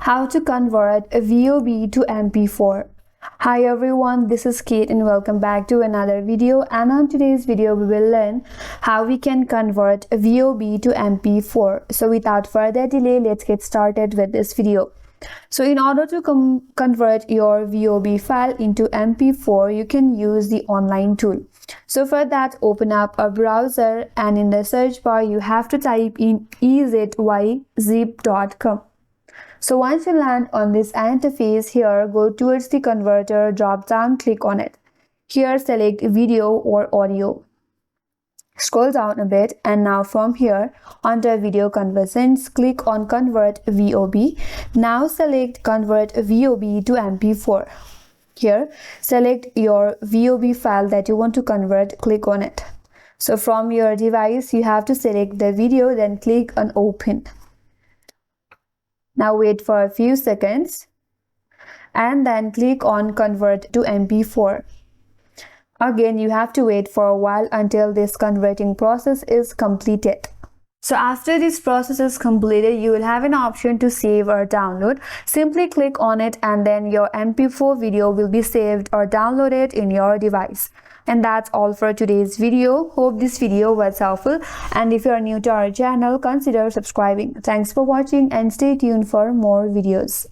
How to convert a VOB to MP4. Hi everyone, this is Kate and welcome back to another video, and on today's video we will learn how we can convert a VOB to MP4. So without further delay, let's get started with this video. So in order to convert your VOB file into MP4, you can use the online tool. So for that, open up a browser and in the search bar you have to type in easyzip.com. So once you land on this interface here, go towards the converter drop down, click on it. Here select video or audio. Scroll down a bit and now from here under video conversions, click on convert VOB. Now select convert VOB to MP4. Here select your VOB file that you want to convert, click on it. So from your device you have to select the video, then click on open. Now wait for a few seconds and then click on convert to MP4. Again, you have to wait for a while until this converting process is completed. So after this process is completed, you will have an option to save or download. Simply click on it and then your MP4 video will be saved or downloaded in your device. And that's all for today's video. Hope this video was helpful, and if you are new to our channel, consider subscribing. Thanks for watching and stay tuned for more videos.